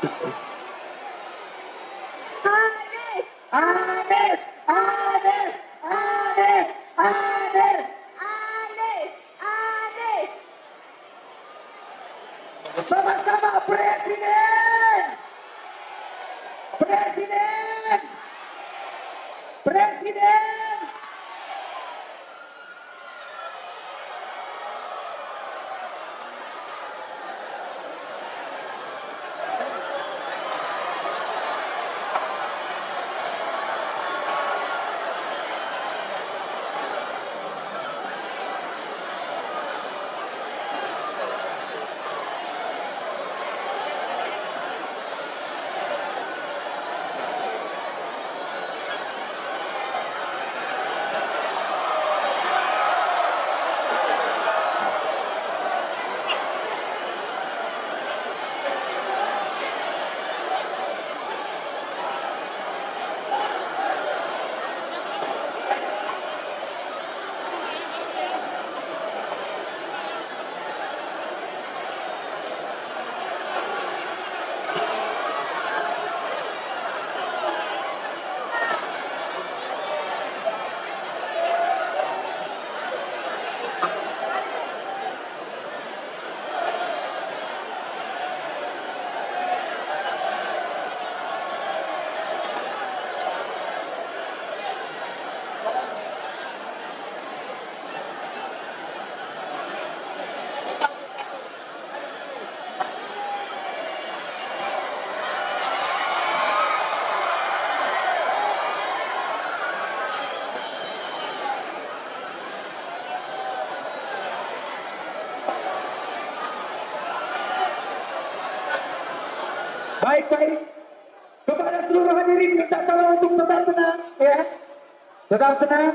Anies, Anies, Anies, Anies, Anies. Anies, Anies. Sama-sama Presiden. Presiden. Presiden. Baik. Kepada seluruh hadirin minta tolong untuk tetap tenang, ya. Tetap tenang.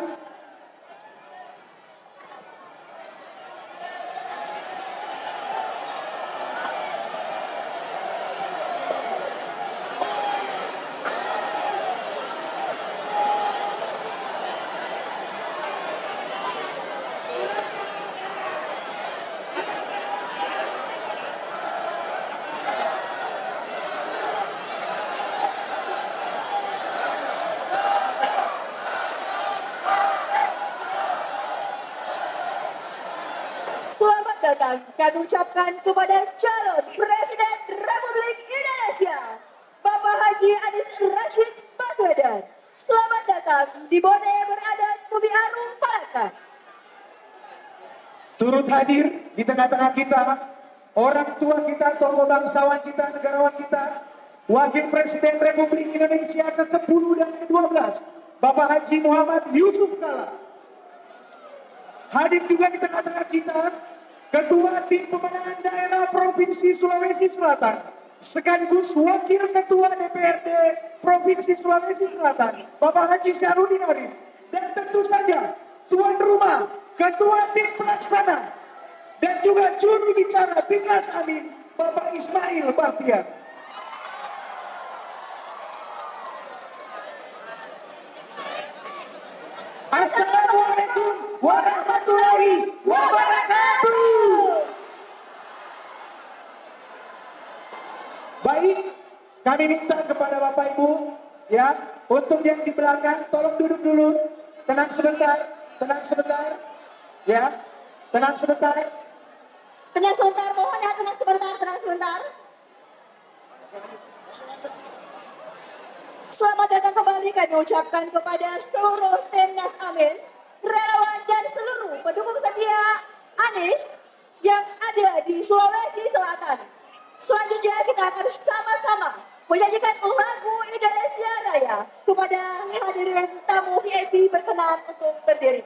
Selamat datang kami ucapkan kepada calon Presiden Republik Indonesia, Bapak Haji Anies Rashid Baswedan. Selamat datang di Bone Beradat Bumi Arum Palaka. Turut hadir di tengah-tengah kita, orang tua kita, tokoh bangsawan kita, negarawan kita, Wakil Presiden Republik Indonesia ke-10 dan ke-12, Bapak Haji Muhammad Yusuf Kalla. Hadir juga di tengah-tengah kita, Ketua Tim Pemenangan Daerah Provinsi Sulawesi Selatan, sekaligus Wakil Ketua DPRD Provinsi Sulawesi Selatan, Bapak Haji Syahrudin Arif, dan tentu saja tuan rumah, Ketua Tim Pelaksana, dan juga juru bicara Timnas Amin, Bapak Ismail Bahtiar. Assalamualaikum warahmatullahi wabarakatuh. Baik, kami minta kepada Bapak Ibu, ya, untuk yang di belakang tolong duduk dulu, tenang sebentar, ya, tenang sebentar. Tenang sebentar, mohon ya, tenang sebentar. Selamat datang kembali kami ucapkan kepada seluruh Timnas Amin, relawan dan seluruh pendukung setia Anies yang ada di Sulawesi Selatan. Selanjutnya kita akan sama-sama menyanyikan lagu Indonesia Raya. Kepada hadirin tamu VIP berkenan untuk berdiri.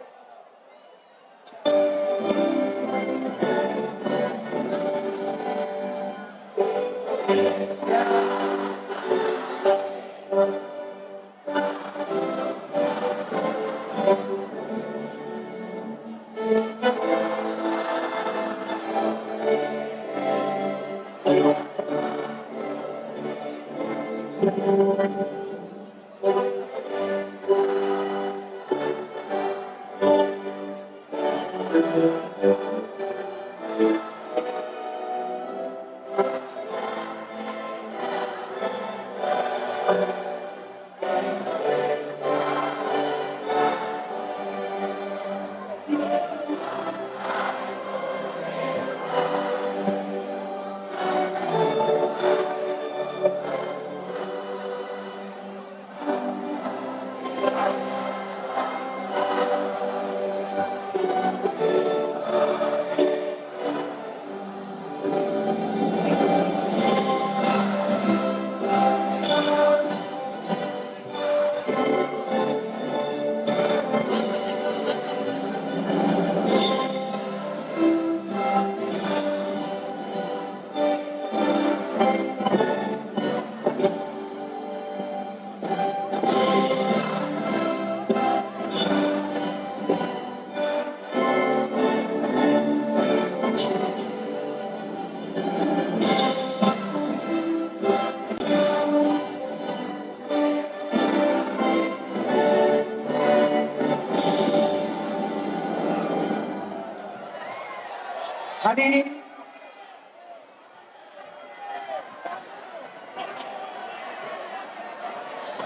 Hadirin,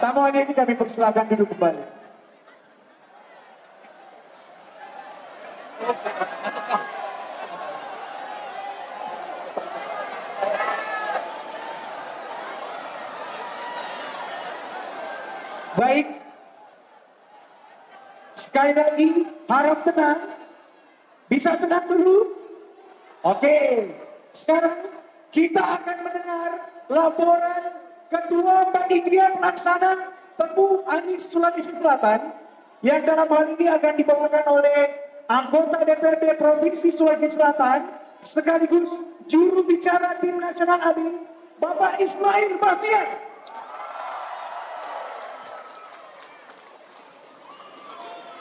tamu hadirin kami persilakan duduk kembali. Baik, sekali lagi harap tenang, bisa tenang dulu. Oke, sekarang kita akan mendengar laporan Ketua Panitia Pelaksana Temu Anies Sulawesi Selatan yang dalam hal ini akan dibawakan oleh anggota DPRD Provinsi Sulawesi Selatan sekaligus juru bicara Tim Nasional Amin, Bapak Ismail Bahtiar.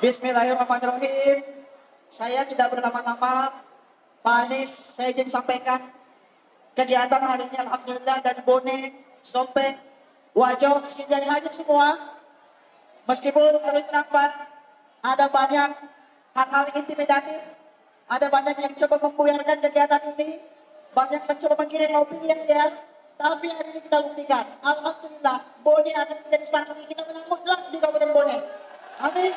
Bismillahirrahmanirrahim. Saya tidak berlama-lama. Pak Anies, saya ingin sampaikan kegiatan hari ini alhamdulillah dari Bone, Sompeng, Wajo, Sinjai hadir semua. Meskipun terus terang Pak, ada banyak hal-hal intimidatif, ada banyak yang coba membuyarkan kegiatan ini, banyak mencoba mengirim opini yang liar, tapi hari ini kita buktikan, alhamdulillah Bone akan menjadi stasiun kita menang mutlak di Kabupaten Bone. Amin.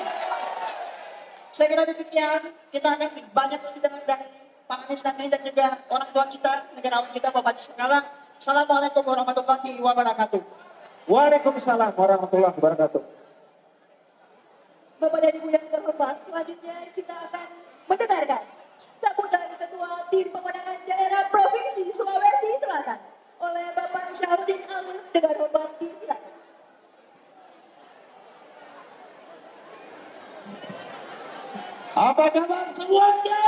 Saya kira demikian, kita akan banyak lebih dengar dari Pak Anies nanti dan juga orang tua kita, negarawan kita, Bapak Haji Segala. Assalamualaikum warahmatullahi wabarakatuh. Waalaikumsalam warahmatullahi wabarakatuh. Bapak dan Ibu yang terhormat, selanjutnya kita akan mendengarkan sambutan Ketua Tim Pemenangan Daerah Provinsi Sulawesi Selatan oleh Bapak Syarudin Amin dengan hormat disilakan. Apa kabar semuanya?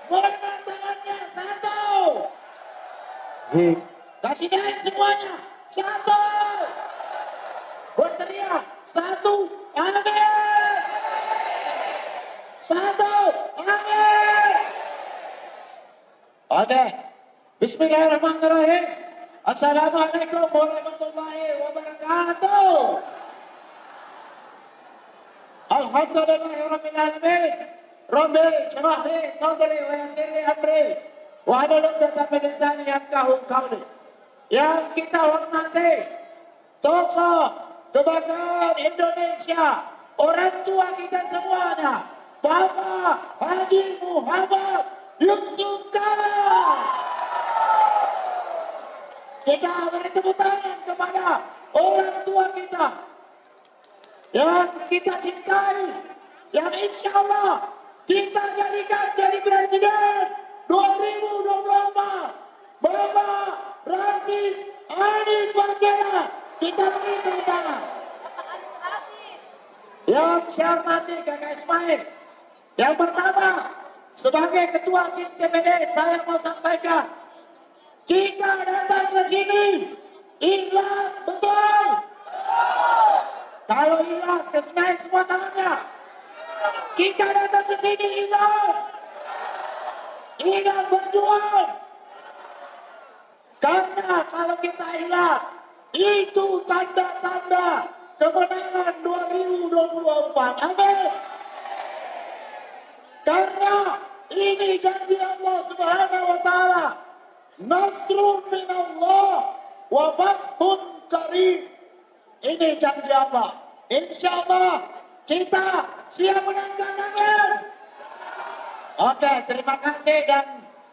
Boleh tangannya satu. Kasih naik semuanya. Satu. Berteriak. Satu. Amin. Satu. Amin. Oke. Bismillahirrahmanirrahim. Assalamualaikum warahmatullahi wabarakatuh. Alhamdulillahirrahmanirrahim. Rabbi syrah li sadri wa yassir li amri wa hlul 'uqdatam min lisani yafqahu qawli. Yang kita hormati tokoh kebanggaan Indonesia, orang tua kita semuanya, Bapak Haji Muhammad Yusuf Kala. Kita beri tepuk tangan kepada orang tua kita yang kita cintai, yang insya Allah kita jadikan jadi presiden 2024, Bapak Rasid Anies Baswedan. Kita beri tepuk tangan. Yang saya hormati Kakak Ismail, yang pertama sebagai ketua tim TPD saya mau sampaikan, kita datang ke sini ikhlas betul. Kalau ikhlas, kasih naik semua tangannya. Kita datang ke sini ikhlas. Ikhlas berjuang. Karena kalau kita ikhlas, itu tanda-tanda kemenangan 2024. Amin. Karena ini janji Allah Subhanahu wa taala. Nasrun minallah wa fathun karim. Ini janji Allah. Insya Allah kita siap menangkan amin. Oke, terima kasih dan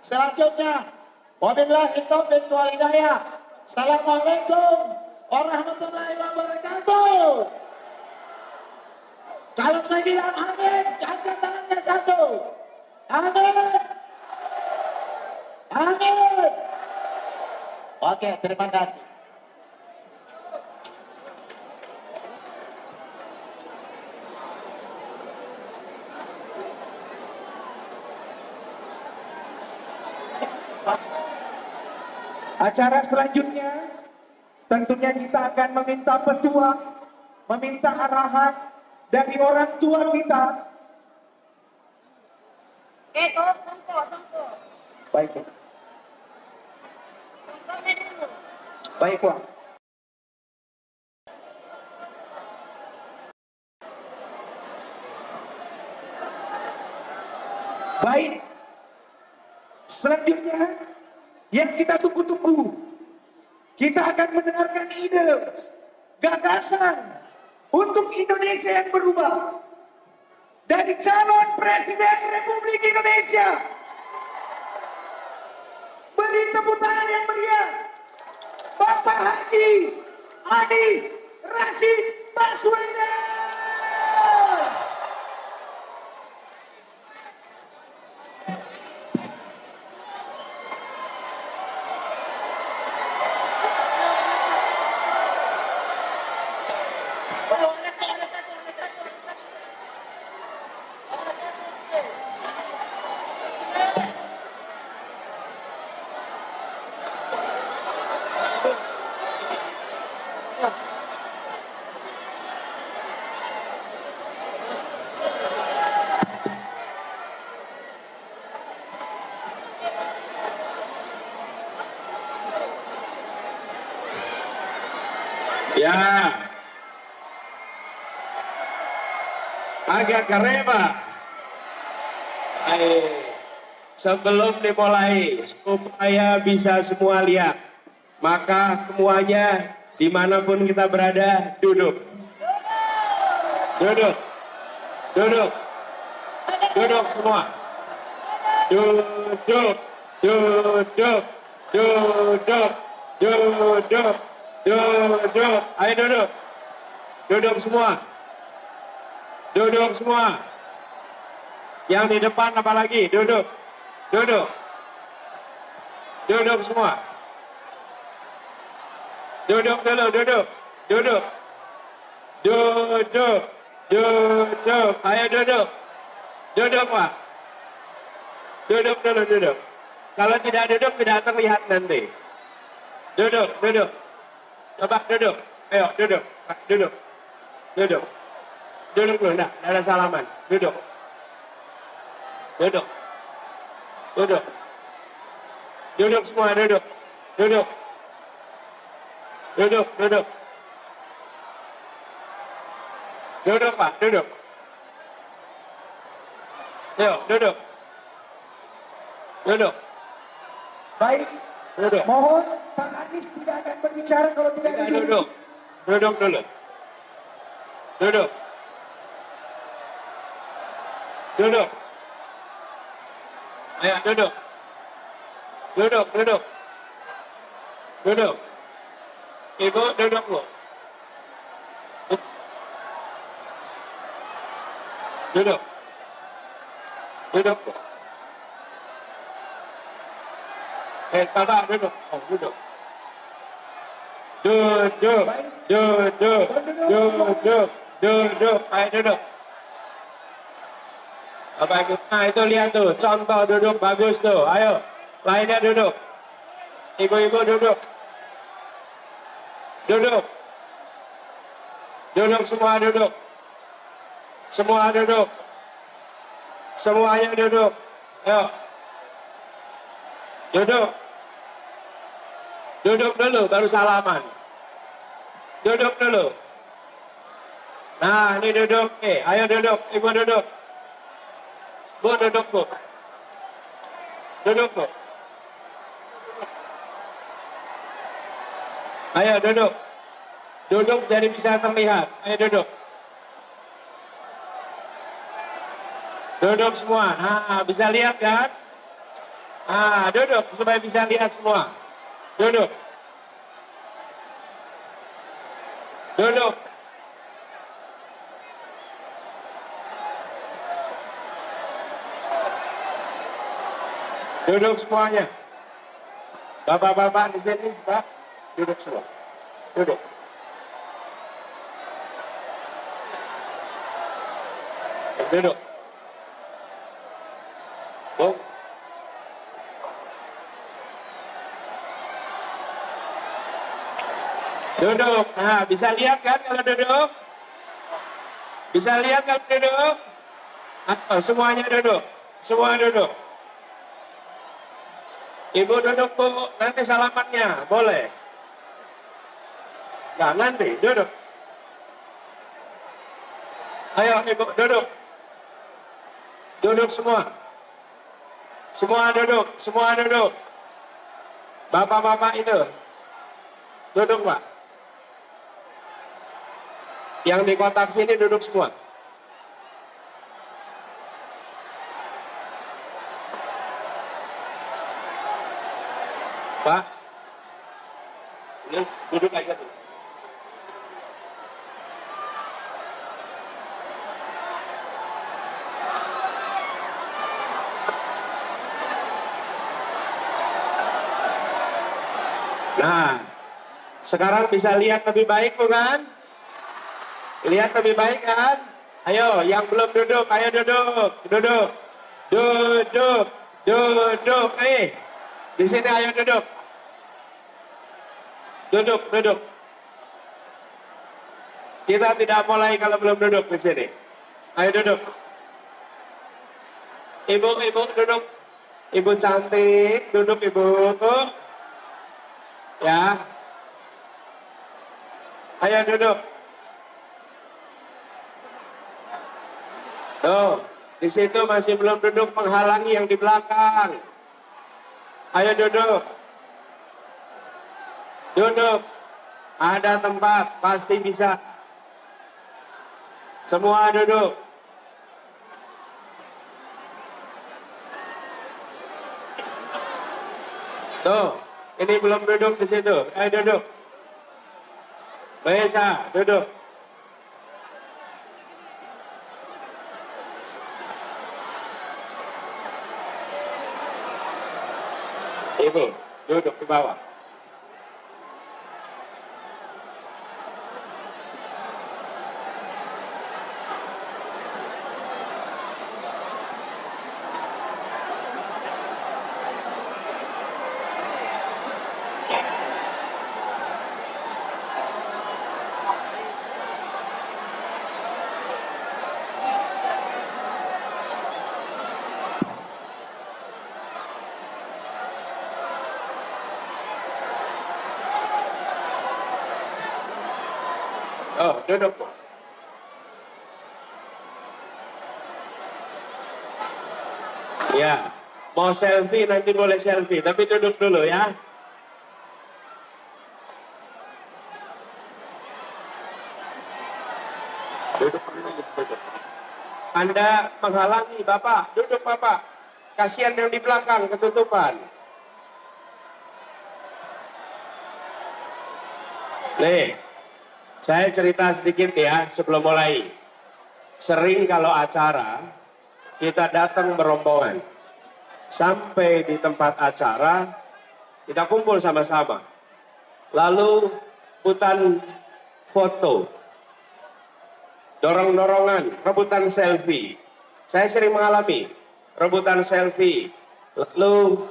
selanjutnya wabillahi taufiq wal hidayah. Assalamualaikum warahmatullahi wabarakatuh. Kalau saya bilang amin, angkat tangannya satu. Amin. Amin. Oke, terima kasih. Acara selanjutnya tentunya kita akan meminta petua, meminta arahan dari orang tua kita. Tom, songko. Baik, Bu. Songkonya dulu. Baik, Bu. Baik. Selanjutnya yang kita tunggu-tunggu, kita akan mendengarkan ide, gagasan untuk Indonesia yang berubah dari calon Presiden Republik Indonesia. Beri tepuk tangan yang meriah, Bapak Haji Anies Rashid Baswedan. Ya, agak kerema. Sebelum dimulai, supaya bisa semua lihat, maka semuanya dimanapun kita berada, duduk. Duduk. Duduk. Duduk semua. Duduk. Duduk. Duduk. Duduk. Duduk. Ayo duduk. Duduk semua. Duduk semua. Yang di depan apalagi, duduk. Duduk. Duduk semua. Duduk dulu, duduk. Duduk. Duduk. Duduk. Ayo duduk. Duduk, Pak. Duduk dulu, duduk. Kalau tidak duduk, tidak terlihat nanti. Duduk, duduk. Coba duduk. Ayo, duduk. Pak, duduk. Duduk. Duduk dulu, enggak ada salaman. Duduk. Duduk. Duduk. Duduk semua, duduk. Duduk. Duduk, duduk. Duduk, Pak, duduk. Yuk, duduk. Duduk. Baik, Duduk. mohon Pak Anies tidak akan berbicara kalau tidak Tidak duduk. duduk. Duduk dulu. Duduk. Duduk. Ayo, duduk. Duduk, duduk. Duduk. Ibu duduk, Bu. Duduk. Duduk, Bu. Bapak duduk. Oh, duduk. Duduk. Duduk. Duduk. Duduk. Ayo duduk. Bapak Ibu, nah itu lihat tuh, contoh duduk bagus tuh. Ayo, lainnya duduk. Ibu-ibu duduk. Duduk. Duduk semua duduk. Semua duduk. Semuanya duduk. Ayo. Duduk. Duduk dulu, baru salaman. Duduk dulu. Nah, ini duduk. Ayo duduk. Ibu duduk. Bu, duduk, Bu. Duduk, Bu. Ayo, duduk. Duduk jadi bisa terlihat. Ayo duduk. Duduk semua. Nah, bisa lihat kan? Ah, duduk supaya bisa lihat semua. Duduk. Duduk. Duduk semuanya. Bapak-bapak di sini, Pak. Duduk semua. Duduk. Duduk. Oh. Duduk. Nah, bisa lihat kan kalau duduk? Bisa lihat kalau duduk? Atau semuanya duduk? Semua duduk. Ibu duduk, Bu. Nanti salamannya. Boleh? Nah, nanti. Duduk. Ayo, Ibu. Duduk. Duduk semua. Semua duduk. Semua duduk. Bapak-bapak itu. Duduk, Pak. Yang di kotak sini duduk semua. Pak, ini duduk aja tuh. Nah, sekarang bisa lihat lebih baik bukan? Lihat lebih baik kan? Ayo, yang belum duduk, ayo duduk, duduk, duduk, duduk. Di sini ayo duduk. Duduk, duduk. Kita tidak mulai kalau belum duduk di sini. Ayo duduk. Ibu, ibu duduk. Ibu cantik, duduk ibu. Ya. Ayo duduk. Tuh, di situ masih belum duduk menghalangi yang di belakang. Ayo duduk. Duduk. Ada tempat, pasti bisa. Semua duduk. Tuh, ini belum duduk di situ. Ayo duduk. Bisa, duduk. Ibu, duduk di bawah. Oh, duduk. Ya, mau selfie nanti boleh selfie, tapi duduk dulu ya. Duduk. Anda menghalangi Bapak, duduk Bapak. Kasihan yang di belakang ketutupan. Nih, saya cerita sedikit ya sebelum mulai. Sering kalau acara, kita datang berombongan. Sampai di tempat acara, kita kumpul sama-sama. Lalu, rebutan foto. Dorong-dorongan, rebutan selfie. Saya sering mengalami rebutan selfie. Lalu,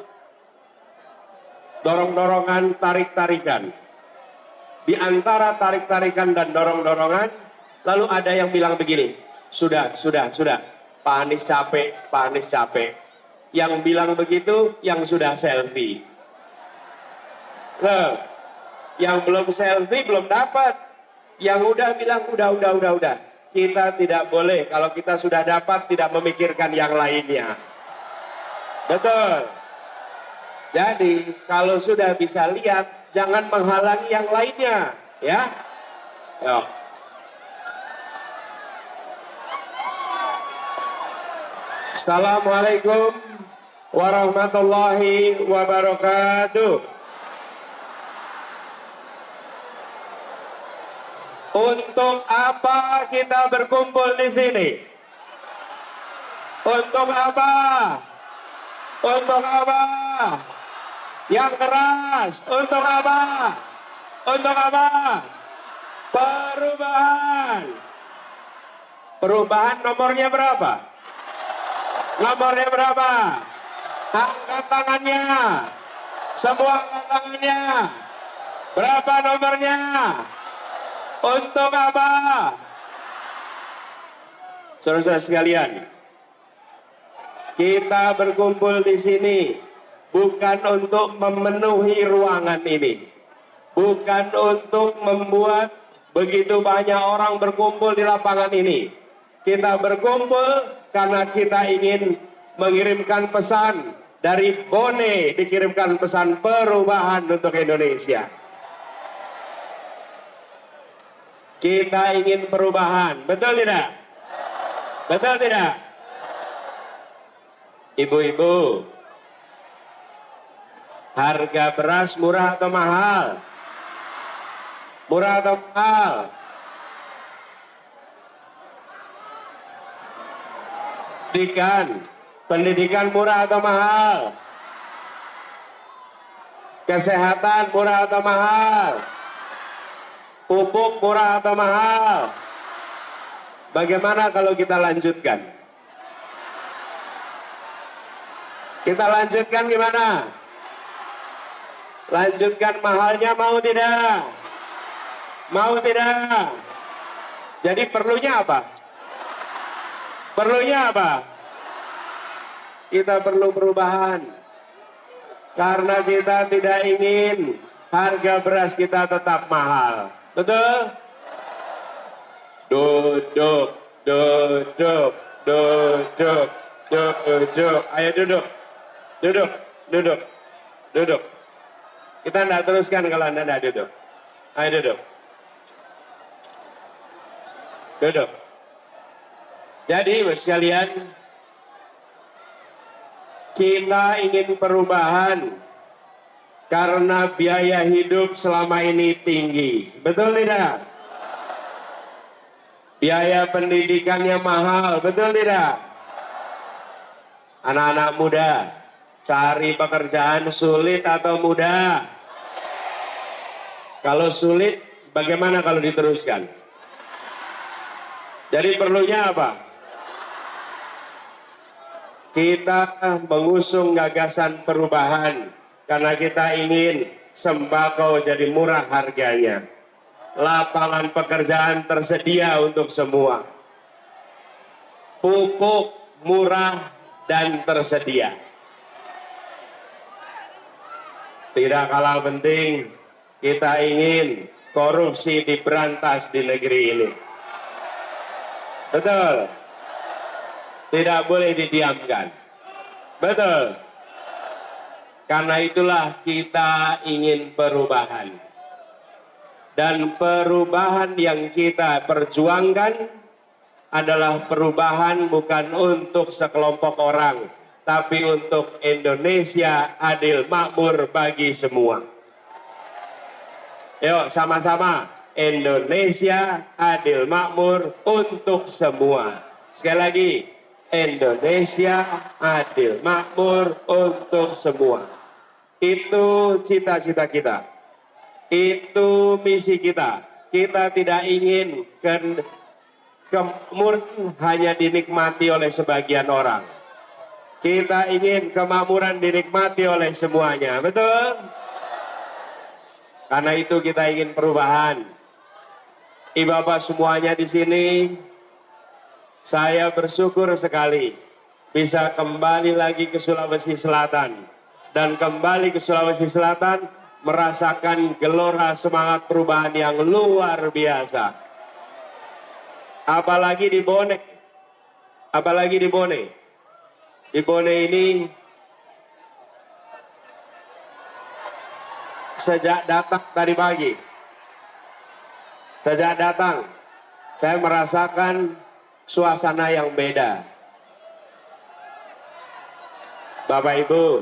dorong-dorongan, tarik-tarikan. Di antara tarik-tarikan dan dorong-dorongan, lalu ada yang bilang begini, sudah. Pak Anies capek, Pak Anies capek. Yang bilang begitu, yang sudah selfie. Loh, yang belum selfie belum dapat. Yang udah bilang, udah. Kita tidak boleh, kalau kita sudah dapat, tidak memikirkan yang lainnya. Betul. Jadi, kalau sudah bisa lihat, jangan menghalangi yang lainnya, ya. Ya. Assalamualaikum warahmatullahi wabarakatuh. Untuk apa kita berkumpul di sini? Untuk apa? Untuk apa? Yang keras. Untuk apa? Untuk apa? Perubahan. Perubahan nomornya berapa? Nomornya berapa? Angkat tangannya. Semua angkat tangannya. Berapa nomornya? Untuk apa? Saudara-saudara sekalian, kita berkumpul di sini bukan untuk memenuhi ruangan ini, bukan untuk membuat begitu banyak orang berkumpul di lapangan ini. Kita berkumpul karena kita ingin mengirimkan pesan dari Bone, dikirimkan pesan perubahan untuk Indonesia. Kita ingin perubahan, betul tidak? Betul tidak? Ibu-ibu, harga beras murah atau mahal? Murah atau mahal? Pendidikan murah atau mahal? Kesehatan murah atau mahal? Pupuk murah atau mahal? Bagaimana kalau kita lanjutkan? Kita lanjutkan gimana? Lanjutkan mahalnya, mau tidak? Mau tidak? Jadi perlunya apa? Perlunya apa? Kita perlu perubahan. Karena kita tidak ingin harga beras kita tetap mahal. Betul? Duduk, duduk, duduk, duduk. Ayo duduk, duduk, duduk, duduk. Kita tidak teruskan kalau Anda tidak duduk. Ayo duduk. Duduk. Jadi, sekalian, kita ingin perubahan. Karena biaya hidup selama ini tinggi. Betul tidak? Biaya pendidikannya mahal. Betul tidak? Anak-anak muda, cari pekerjaan sulit atau mudah? Kalau sulit, bagaimana kalau diteruskan? Jadi perlunya apa? Kita mengusung gagasan perubahan. Karena kita ingin sembako jadi murah harganya. Lapangan pekerjaan tersedia untuk semua. Pupuk murah dan tersedia. Tidak kalah penting, kita ingin korupsi diberantas di negeri ini. Betul? Tidak boleh didiamkan. Betul? Karena itulah kita ingin perubahan. Dan perubahan yang kita perjuangkan adalah perubahan bukan untuk sekelompok orang, tapi untuk Indonesia adil makmur bagi semua. Yuk sama-sama, Indonesia adil makmur untuk semua. Sekali lagi, Indonesia adil makmur untuk semua. Itu cita-cita kita. Itu misi kita. Kita tidak ingin kemakmuran hanya dinikmati oleh sebagian orang. Kita ingin kemakmuran dinikmati oleh semuanya. Betul? Karena itu kita ingin perubahan. Ibu-bapak semuanya di sini, saya bersyukur sekali bisa kembali lagi ke Sulawesi Selatan. Dan kembali ke Sulawesi Selatan merasakan gelora semangat perubahan yang luar biasa. Apalagi di Bone. Apalagi di Bone. Di Bone ini sejak datang tadi pagi Sejak datang, saya merasakan suasana yang beda. Bapak Ibu,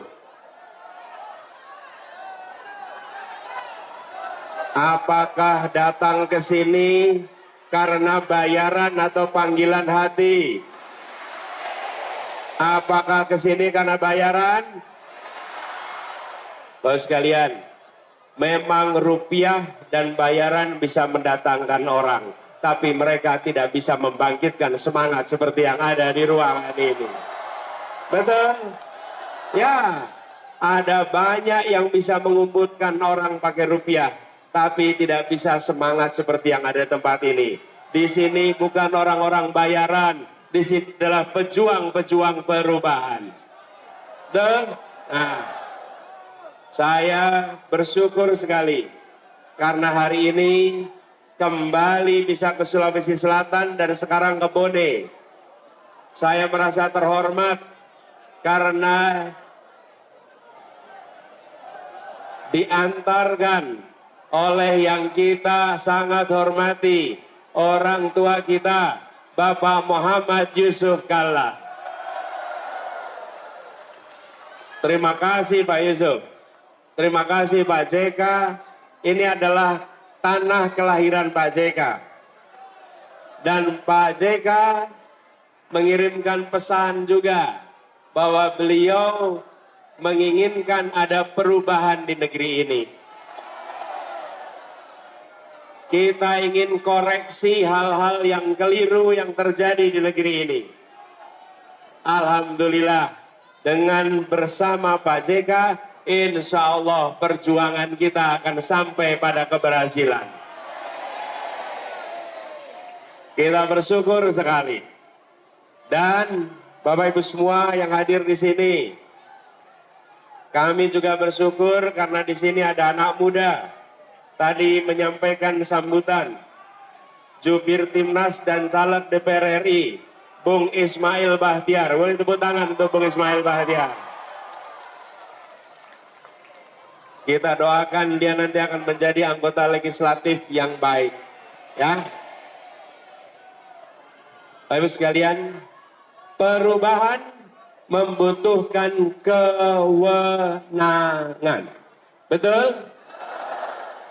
apakah datang ke sini karena bayaran atau panggilan hati? Apakah ke sini karena bayaran? Bapak sekalian, memang rupiah dan bayaran bisa mendatangkan orang, tapi mereka tidak bisa membangkitkan semangat seperti yang ada di ruangan ini. Betul? Ya, ada banyak yang bisa mengumpulkan orang pakai rupiah, tapi tidak bisa semangat seperti yang ada di tempat ini. Di sini bukan orang-orang bayaran, di sini adalah pejuang-pejuang perubahan. Nah, saya bersyukur sekali karena hari ini kembali bisa ke Sulawesi Selatan dan sekarang ke Bone. Saya merasa terhormat karena diantarkan oleh yang kita sangat hormati, orang tua kita, Bapak Muhammad Yusuf Kalla. Terima kasih Pak Yusuf. Terima kasih Pak JK. Ini adalah tanah kelahiran Pak JK. Dan Pak JK mengirimkan pesan juga bahwa beliau menginginkan ada perubahan di negeri ini. Kita ingin koreksi hal-hal yang keliru yang terjadi di negeri ini. Alhamdulillah, dengan bersama Pak JK, insya Allah perjuangan kita akan sampai pada keberhasilan. Kita bersyukur sekali. Dan Bapak Ibu semua yang hadir di sini, kami juga bersyukur karena di sini ada anak muda. Tadi menyampaikan sambutan Jubir Timnas dan Caleg DPR RI, Bung Ismail Bahtiar. Boleh tepuk tangan untuk Bung Ismail Bahtiar. Kita doakan dia nanti akan menjadi anggota legislatif yang baik. Ya. Bapak Ibu sekalian, perubahan membutuhkan kewenangan. Betul?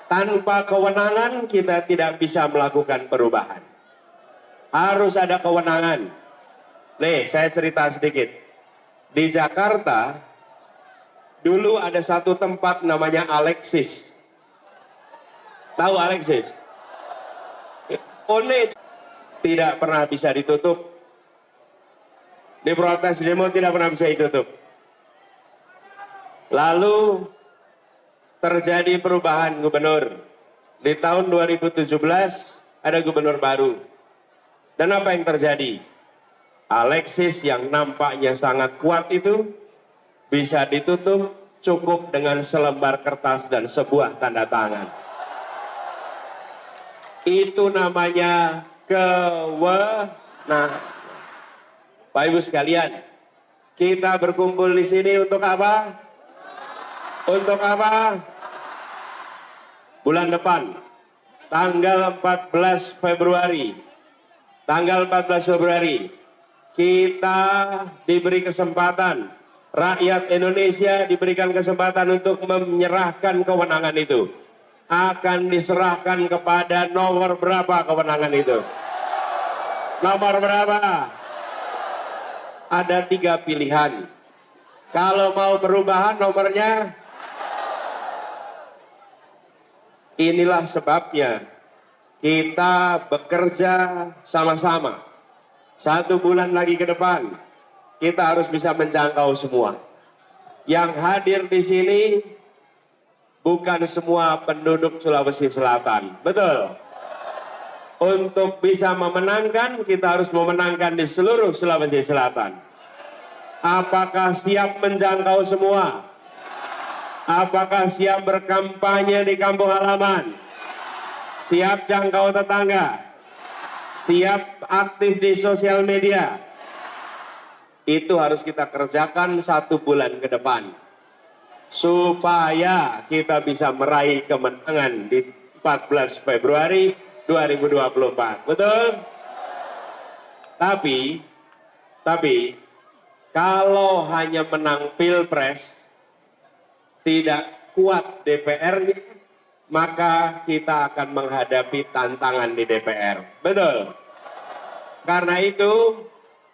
Tanpa kewenangan kita tidak bisa melakukan perubahan. Harus ada kewenangan. Nih, saya cerita sedikit. Di Jakarta, dulu ada satu tempat namanya Alexis. Tahu Alexis? One tidak pernah bisa ditutup. Di protes demo tidak pernah bisa ditutup. Lalu terjadi perubahan gubernur. Di tahun 2017 ada gubernur baru. Dan apa yang terjadi? Alexis yang nampaknya sangat kuat itu bisa ditutup cukup dengan selembar kertas dan sebuah tanda tangan. Itu namanya kewenangan. Bapak Ibu sekalian, kita berkumpul di sini untuk apa? Untuk apa? Bulan depan, tanggal 14 Februari. Tanggal 14 Februari, kita diberi kesempatan, rakyat Indonesia diberikan kesempatan untuk menyerahkan kewenangan itu. Akan diserahkan kepada nomor berapa kewenangan itu? Nomor berapa? Ada 3 pilihan. Kalau mau perubahan nomornya, inilah sebabnya kita bekerja sama-sama. 1 bulan lagi ke depan, kita harus bisa menjangkau semua. Yang hadir di sini bukan semua penduduk Sulawesi Selatan. Betul? Untuk bisa memenangkan, kita harus memenangkan di seluruh Sulawesi Selatan. Apakah siap menjangkau semua? Apakah siap berkampanye di kampung halaman? Siap jangkau tetangga? Siap aktif di sosial media? Itu harus kita kerjakan 1 bulan ke depan. Supaya kita bisa meraih kemenangan di 14 Februari 2024. Betul? Tapi kalau hanya menang Pilpres, tidak kuat DPR-nya, maka kita akan menghadapi tantangan di DPR. Betul? Karena itu,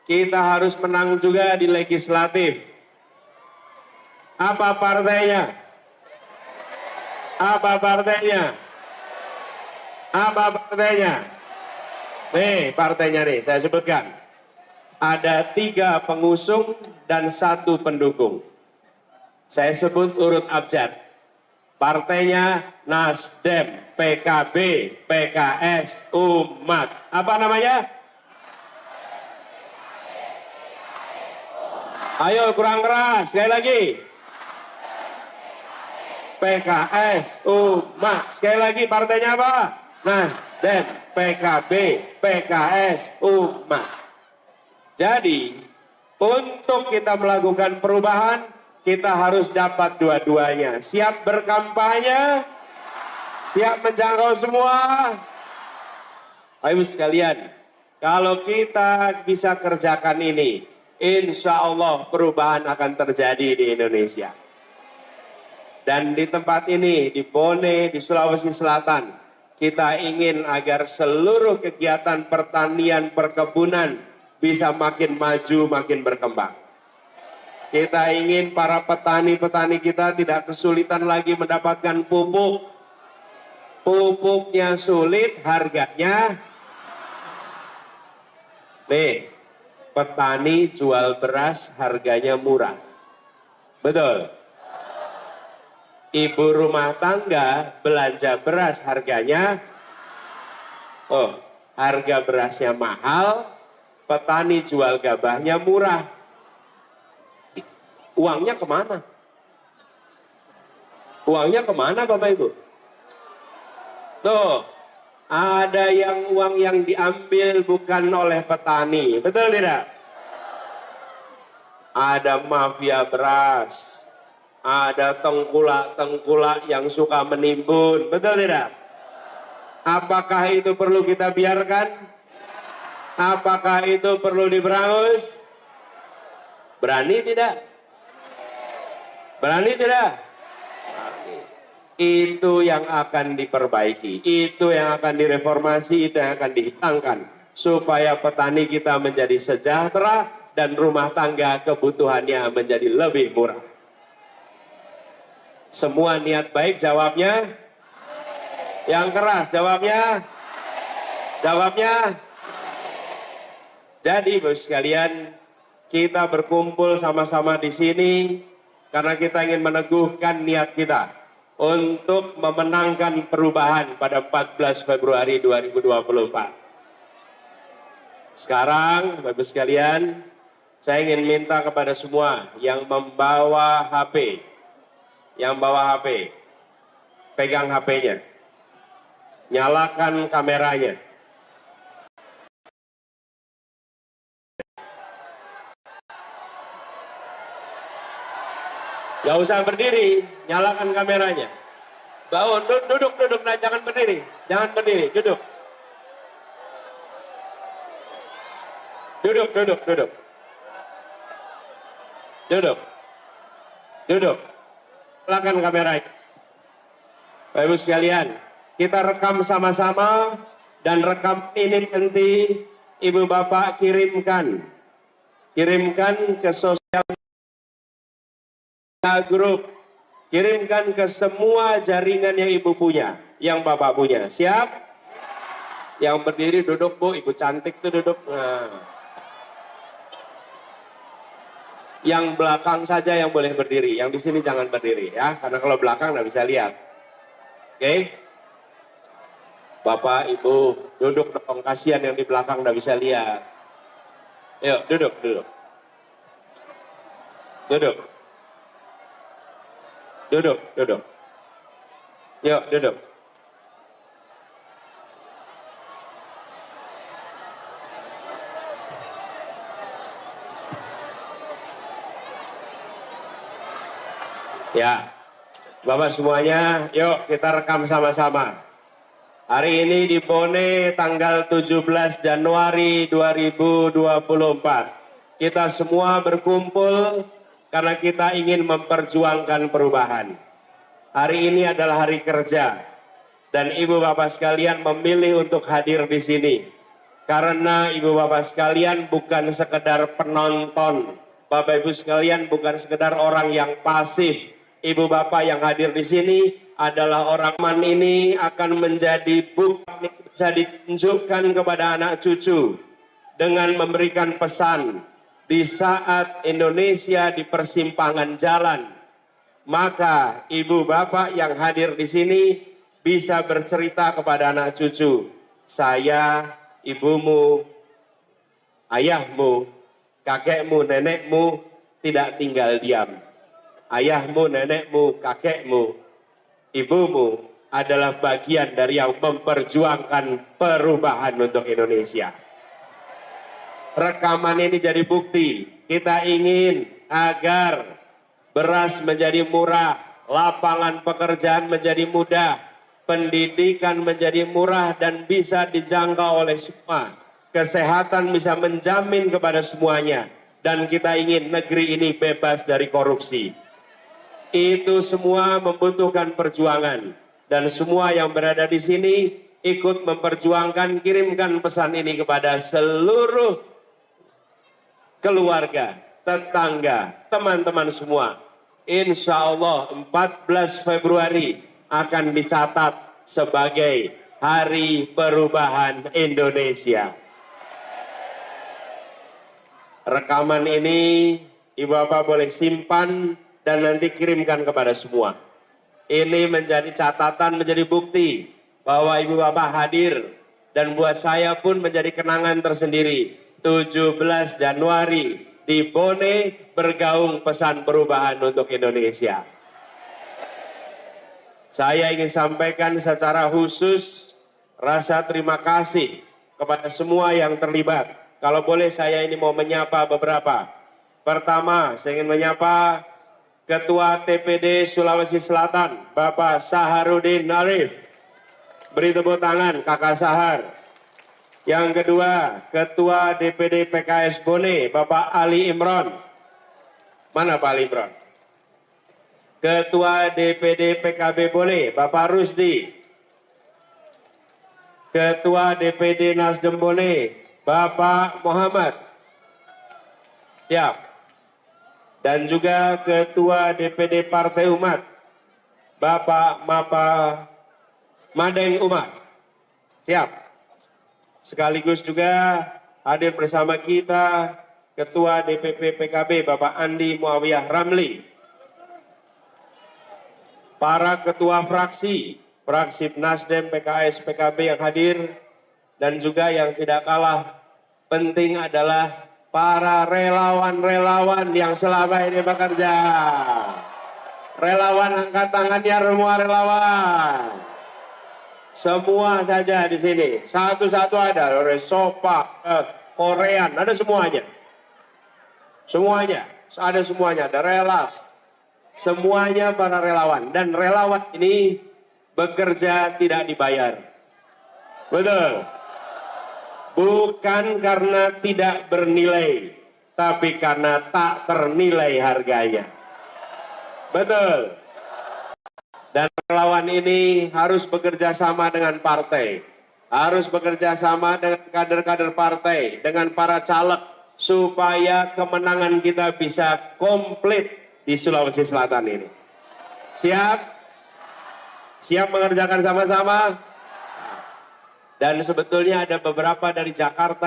kita harus menang juga di legislatif. Apa partainya? Apa partainya? Apa partainya? Nih partainya nih, saya sebutkan. Ada 3 pengusung dan 1 pendukung. Saya sebut urut abjad. Partainya Nasdem, PKB, PKS, Umat. Apa namanya? Ayo kurang keras, sekali lagi. PKS, Umat. Sekali lagi partainya apa? Nasdem, PKB, PKS, Umat. Jadi, untuk kita melakukan perubahan, kita harus dapat dua-duanya. Siap berkampanye? Siap menjangkau semua? Ayo sekalian, kalau kita bisa kerjakan ini, insya Allah perubahan akan terjadi di Indonesia. Dan di tempat ini, di Bone, di Sulawesi Selatan, kita ingin agar seluruh kegiatan pertanian, perkebunan bisa makin maju, makin berkembang. Kita ingin para petani-petani kita tidak kesulitan lagi mendapatkan pupuk. Pupuknya sulit, harganya. Nih, petani jual beras harganya murah. Betul? Ibu rumah tangga belanja beras harganya, harga berasnya mahal. Petani jual gabahnya murah. Uangnya kemana? Uangnya kemana Bapak Ibu? Tuh, ada yang uang yang diambil bukan oleh petani. Betul tidak? Ada mafia beras. Ada tengkulak-tengkulak yang suka menimbun. Betul tidak? Apakah itu perlu kita biarkan? Apakah itu perlu diberangus? Berani tidak? Berani tidak? Berani. Itu yang akan diperbaiki, itu yang akan direformasi, itu yang akan dihilangkan. Supaya petani kita menjadi sejahtera dan rumah tangga kebutuhannya menjadi lebih murah. Semua niat baik jawabnya? Yang keras jawabnya? Jawabnya? Jadi Bapak sekalian, kita berkumpul sama-sama di sini karena kita ingin meneguhkan niat kita untuk memenangkan perubahan pada 14 Februari 2024. Sekarang Bapak sekalian, saya ingin minta kepada semua yang membawa HP, pegang HP-nya, nyalakan kameranya. Gak usah berdiri, nyalakan kameranya. Bangun, duduk, nah jangan berdiri, duduk. Duduk. Nyalakan kameranya. Bapak Ibu sekalian, kita rekam sama-sama dan rekam ini nanti Ibu Bapak kirimkan ke sosial grup, kirimkan ke semua jaringan yang Ibu punya, yang Bapak punya. Siap? Yang berdiri duduk Bu, Ibu cantik tuh duduk. Nah. Yang belakang saja yang boleh berdiri, yang di sini jangan berdiri ya, karena kalau belakang nggak bisa lihat. Oke? Bapak, Ibu, duduk dong, kasihan yang di belakang nggak bisa lihat. Yuk, duduk. Yuk, duduk. Ya, Bapak semuanya, yuk kita rekam sama-sama. Hari ini di Bone tanggal 17 Januari 2024. Kita semua berkumpul karena kita ingin memperjuangkan perubahan. Hari ini adalah hari kerja dan Ibu Bapak sekalian memilih untuk hadir di sini. Karena Ibu Bapak sekalian bukan sekedar penonton. Bapak Ibu sekalian bukan sekedar orang yang pasif. Ibu Bapak yang hadir di sini adalah orang ini akan menjadi bukti bisa ditunjukkan kepada anak cucu dengan memberikan pesan di saat Indonesia di persimpangan jalan, maka ibu bapak yang hadir di sini bisa bercerita kepada anak cucu, saya, ibumu, ayahmu, kakekmu, nenekmu tidak tinggal diam. Ayahmu, nenekmu, kakekmu, ibumu adalah bagian dari yang memperjuangkan perubahan untuk Indonesia. Rekaman ini jadi bukti. Kita ingin agar beras menjadi murah, lapangan pekerjaan menjadi mudah, pendidikan menjadi murah dan bisa dijangkau oleh semua. Kesehatan bisa menjamin kepada semuanya. Dan kita ingin negeri ini bebas dari korupsi. Itu semua membutuhkan perjuangan dan semua yang berada di sini ikut memperjuangkan. Kirimkan pesan ini kepada seluruh keluarga, tetangga, teman-teman semua. Insya Allah 14 Februari akan dicatat sebagai Hari Perubahan Indonesia. Rekaman ini Ibu Bapak boleh simpan dan nanti kirimkan kepada semua. Ini menjadi catatan, menjadi bukti bahwa Ibu Bapak hadir. Dan buat saya pun menjadi kenangan tersendiri. 17 Januari di Bone bergaung pesan perubahan untuk Indonesia. Saya ingin sampaikan secara khusus rasa terima kasih kepada semua yang terlibat. Kalau boleh saya ini mau menyapa beberapa. Pertama, saya ingin menyapa Ketua TPD Sulawesi Selatan, Bapak Saharudin Arif. Beri tepuk tangan Kakak Sahar. Yang kedua, Ketua DPD PKS Bone, Bapak Ali Imron. Mana Pak Ali Imron? Ketua DPD PKB Bone, Bapak Rusdi. Ketua DPD Nasdem Bone, Bapak Muhammad. Siap. Dan juga Ketua DPD Partai Umat, Bapak Madeng Umat. Siap. Sekaligus juga hadir bersama kita Ketua DPP PKB, Bapak Andi Muawiyah Ramli. Para ketua fraksi Nasdem, PKS, PKB yang hadir. Dan juga yang tidak kalah penting adalah para relawan-relawan yang selama ini bekerja. Relawan angkat tangannya, semua relawan. Semua saja di sini. Satu-satu ada. Dari Sopak, Korean, ada semuanya. Semuanya. Ada semuanya. Ada Relas. Semuanya para relawan. Dan relawan ini bekerja tidak dibayar. Betul. Bukan karena tidak bernilai, tapi karena tak ternilai harganya. Betul. Dan relawan ini harus bekerja sama dengan partai. Harus bekerja sama dengan kader-kader partai, dengan para caleg, supaya kemenangan kita bisa komplit di Sulawesi Selatan ini. Siap? Siap mengerjakan sama-sama? Dan sebetulnya ada beberapa dari Jakarta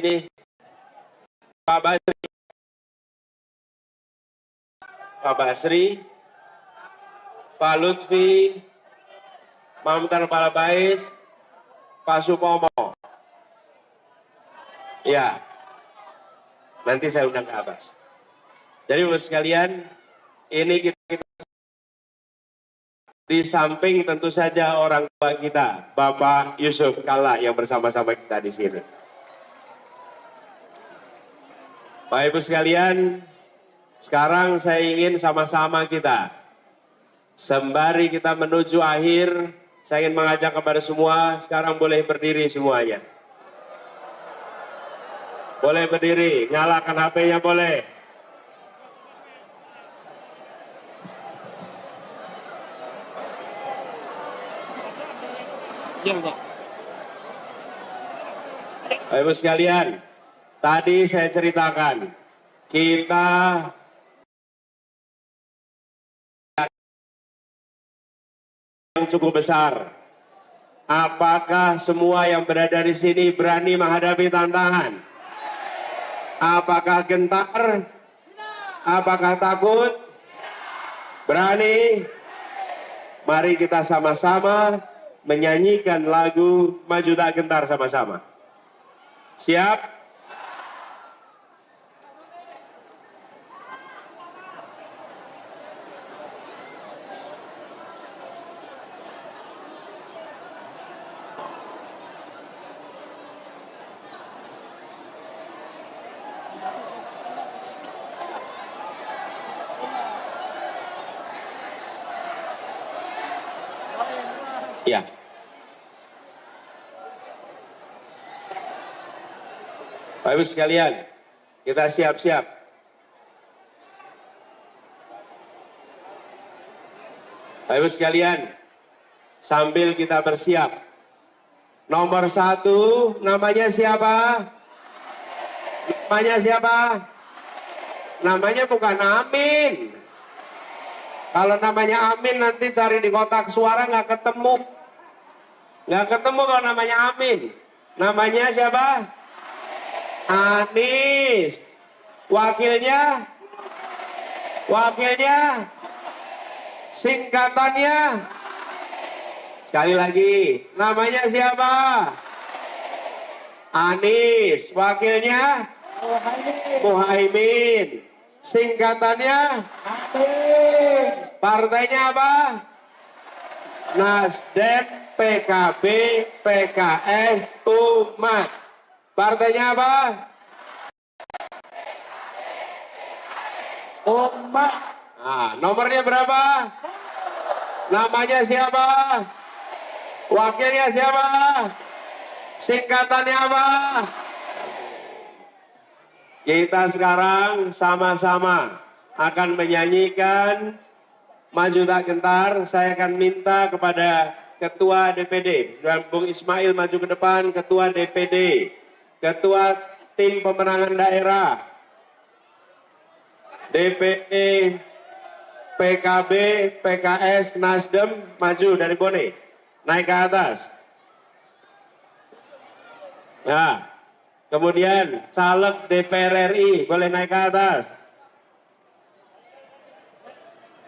ini, Pak Basri, Pak Lutfi, Mamtar Palabais, Pak Supomo. Ya, nanti saya undang ke atas. Jadi Bapak sekalian, ini kita di samping tentu saja orang tua kita, Bapak Yusuf Kalla yang bersama-sama kita di sini. Bapak Ibu sekalian, sekarang saya ingin sama-sama kita Sembari kita menuju akhir, saya ingin mengajak kepada semua, sekarang boleh berdiri semuanya. Boleh berdiri, nyalakan HP-nya boleh. Ibu sekalian, tadi saya ceritakan, kita yang cukup besar. Apakah semua yang berada di sini berani menghadapi tantangan? Apakah gentar? Apakah takut? Berani? Mari kita sama-sama menyanyikan lagu Maju Tak Gentar sama-sama. Siap? Ya. Bapak Ibu sekalian, kita siap-siap. Bapak Ibu sekalian, sambil kita bersiap. Nomor 1, namanya siapa? Namanya siapa? Namanya bukan Amin. Kalau namanya Amin nanti cari di kotak suara nggak ketemu. Nggak ketemu kalau namanya Amin. Namanya siapa? Anies. Wakilnya? Wakilnya? Singkatannya? Sekali lagi, namanya siapa? Anies. Wakilnya? Muhaimin. Singkatannya? Partainya apa? Nasdem, PKB, PKS, Umat. Partainya apa? Umat. Nah, nomornya berapa? Namanya siapa? Wakilnya siapa? Singkatannya apa? Kita sekarang sama-sama akan menyanyikan Maju Tak Gentar. Saya akan minta kepada Ketua DPD, Bung Ismail maju ke depan, Ketua DPD, Ketua Tim Pemenangan Daerah, DPD, PKB, PKS, Nasdem, maju dari Bone, naik ke atas. Nah, kemudian caleg DPR RI boleh naik ke atas.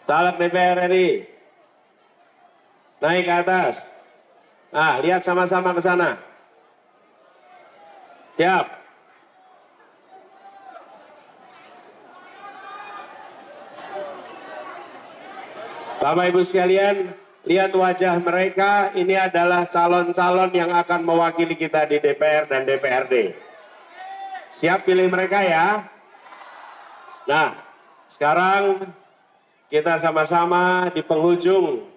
Caleg DPR RI naik ke atas. Nah, lihat sama-sama ke sana. Siap. Bapak Ibu sekalian, lihat wajah mereka. Ini adalah calon-calon yang akan mewakili kita di DPR dan DPRD. Siap pilih mereka ya. Nah, sekarang kita sama-sama di penghujung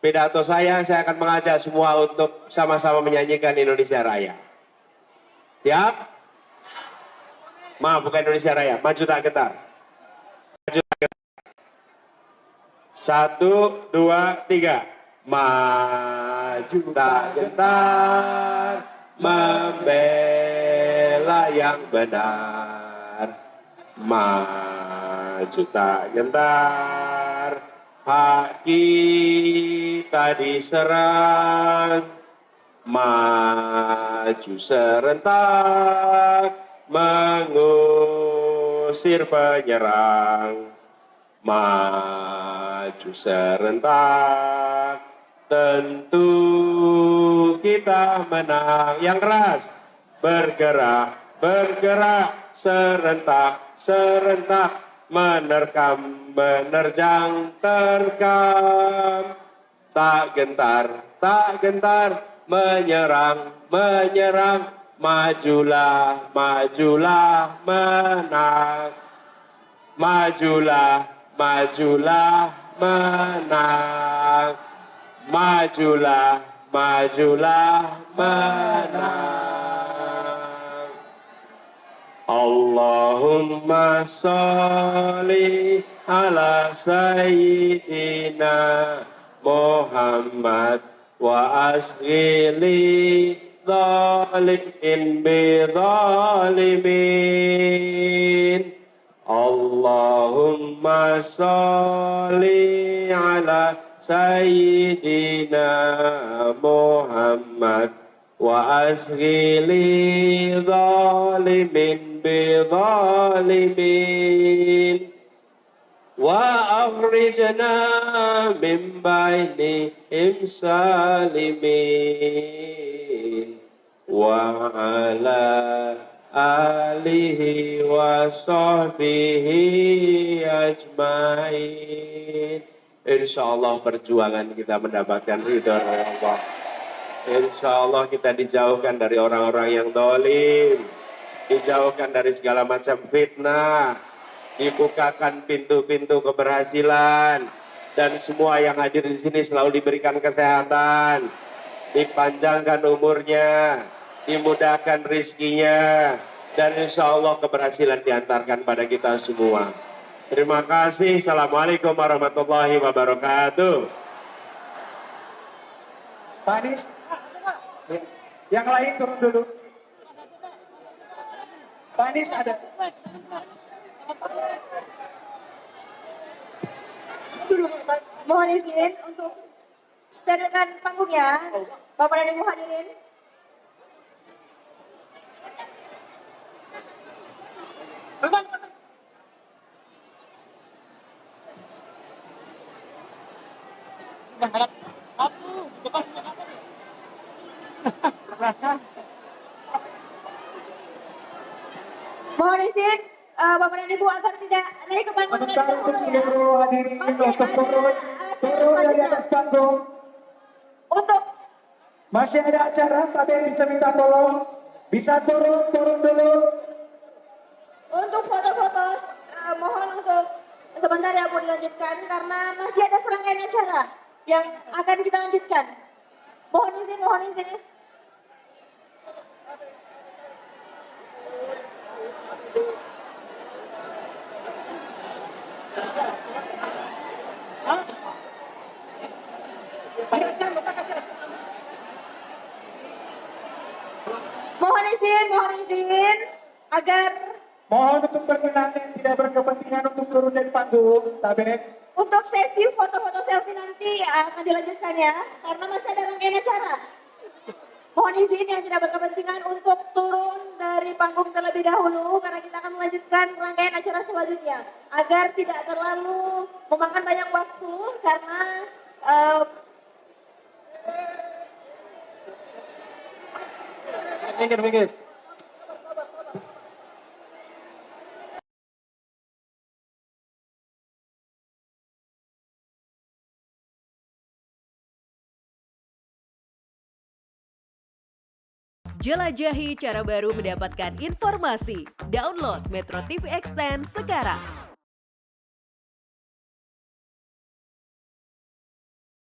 pidato saya akan mengajak semua untuk sama-sama menyanyikan Indonesia Raya. Siap? Maaf, bukan Indonesia Raya, Maju Tak Gentar. Maju Tak Gentar. 1, 2, 3. Maju tak gentar, membela yang benar. Maju tak gentar, hak kita diserang. Maju serentak, mengusir penyerang. Maju serentak, tentu kita menang. Yang keras, bergerak, bergerak, serentak, serentak, menerkam, menerjang, terkam. Tak gentar, tak gentar, menyerang, menyerang, majulah, majulah, menang. Majulah, majulah, menang. Majulah, majulah, menang. Allahumma sholli ala sayyidina Muhammad wa asghili dhalimin bi dhalimin. Allahumma sholli ala sayyidina Muhammad wa asghili dhalimin bi dhalimin. Wa akhrijna min bainihim salimin wa ala alihi wa sahbihi ajmain. Insyaallah perjuangan kita mendapatkan ridha dari Allah. Insyaallah kita dijauhkan dari orang-orang yang dolim, dijauhkan dari segala macam fitnah, dibukakan pintu-pintu keberhasilan, dan semua yang hadir di sini selalu diberikan kesehatan, dipanjangkan umurnya, dimudahkan rizkinya, dan insya Allah keberhasilan diantarkan pada kita semua. Terima kasih. Assalamualaikum warahmatullahi wabarakatuh. Pak Anies, yang lain turun dulu. Pak Anies ada. Mohon izin untuk sterilkan panggungnya. Bapak dan Ibu hadirin. Mohon izin Bapak dan Ibu agar tidak naik ke panggung terlebih Sebentar untuk dahulu ya. seluruh hadirin Masih untuk ada turun acara dari selanjutnya. atas panggung. Untuk Masih ada acara, tapi yang bisa minta tolong bisa turun dulu. Untuk foto-foto, mohon untuk sebentar ya Bu dilanjutkan karena masih ada serangkaian acara yang akan kita lanjutkan. Mohon izin ya. Mohon izin agar Mohon untuk berkenan yang tidak berkepentingan untuk turun dari panggung, Tabek. untuk sesi foto-foto selfie nanti akan dilanjutkan ya, karena masih ada rangkaian acara. Mohon izin yang tidak berkepentingan untuk turun dari panggung terlebih dahulu, karena kita akan melanjutkan rangkaian acara selanjutnya. Agar tidak terlalu memakan banyak waktu, karena Minggir. Jelajahi cara baru mendapatkan informasi. Download Metro TV Extend sekarang.